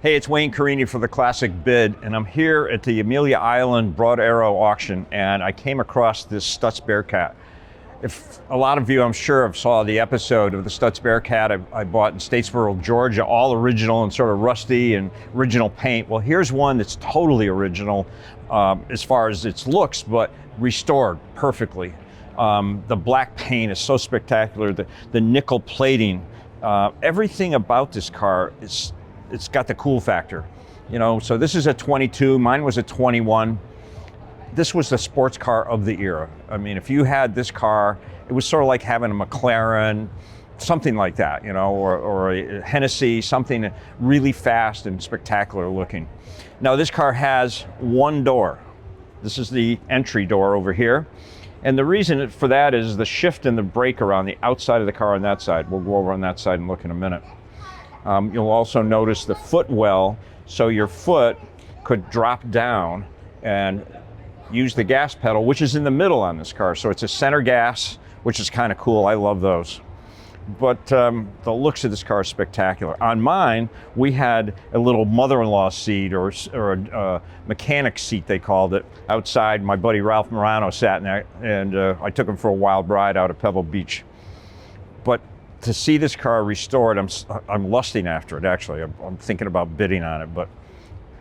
Hey, it's Wayne Carini for the Classic Bid, and I'm here at the Amelia Island Broad Arrow auction, and I came across this Stutz Bearcat. If a lot of you, I'm sure, have saw the episode of the Stutz Bearcat I bought in Statesboro, Georgia, all original and sort of rusty and original paint. Well, here's one that's totally original as far as its looks, but restored perfectly. The black paint is so spectacular, the nickel plating, everything about this car it's got the cool factor, you know. So this is a 22, mine was a 21. This was the sports car of the era. I mean, if you had this car, it was sort of like having a McLaren, something like that, you know, or a Hennessy, something really fast and spectacular looking. Now this car has one door. This is the entry door over here. And the reason for that is the shift and the brake are on the outside of the car on that side. We'll go over on that side and look in a minute. You'll also notice the footwell, so your foot could drop down and use the gas pedal, which is in the middle on this car. So it's a center gas, which is kind of cool. I love those. But the looks of this car is spectacular. On mine, we had a little mother-in-law seat or a mechanic seat, they called it, outside. My buddy Ralph Morano sat in there, and I took him for a wild ride out of Pebble Beach. But to see this car restored, I'm lusting after it, actually. I'm thinking about bidding on it, but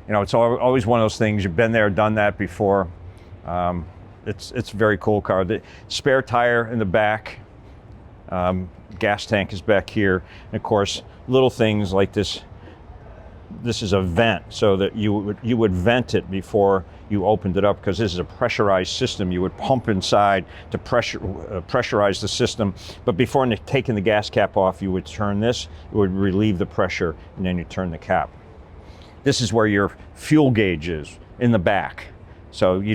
you know, it's always one of those things. You've been there, done that before. It's a very cool car. The spare tire in the back, gas tank is back here, and of course, little things like this. This is a vent, so that you would vent it before you opened it up, because this is a pressurized system. You would pump inside to pressurize the system, but before taking the gas cap off, you would turn this. It would relieve the pressure, and then you turn the cap. This is where your fuel gauge is, in the back. So you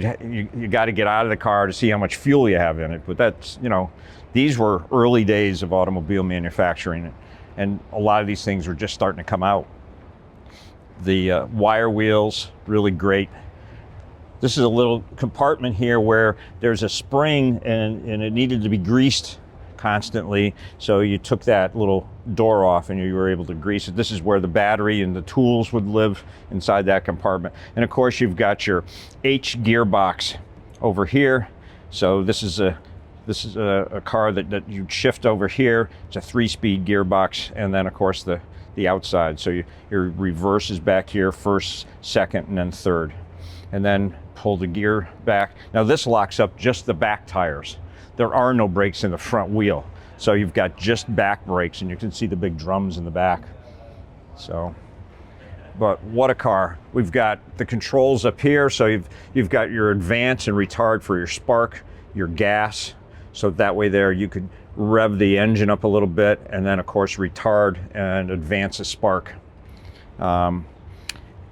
got to get out of the car to see how much fuel you have in it. But that's, you know, these were early days of automobile manufacturing, and a lot of these things were just starting to come out. The wire wheels, really great. This is a little compartment here where there's a spring and it needed to be greased constantly. So you took that little door off and you were able to grease it. This is where the battery and the tools would live, inside that compartment. And of course you've got your H gearbox over here. So this is a car that you'd shift over here. It's a 3-speed gearbox, and then of course the outside. So your reverse is back here, first, second, and then third. And then pull the gear back. Now this locks up just the back tires. There are no brakes in the front wheel. So you've got just back brakes, and you can see the big drums in the back. So, but what a car. We've got the controls up here. So you've got your advance and retard for your spark, your gas. So that way there you could rev the engine up a little bit, and then of course retard and advance a spark.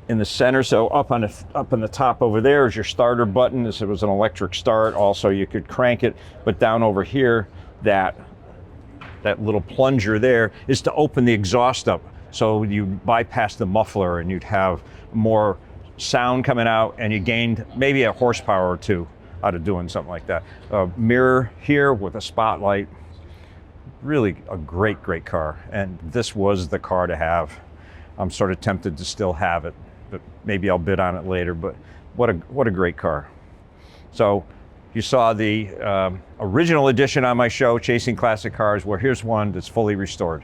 In the center, so up on the top over there is your starter button. This was an electric start. Also, you could crank it, but down over here, that little plunger there is to open the exhaust up. So you bypass the muffler and you'd have more sound coming out, and you gained maybe a horsepower or two out of doing something like that. A mirror here with a spotlight. Really a great car, and this was the car to have. I'm sort of tempted to still have it, but maybe I'll bid on it later. But what a great car. So you saw the original edition on my show, Chasing Classic Cars. Well, here's one that's fully restored.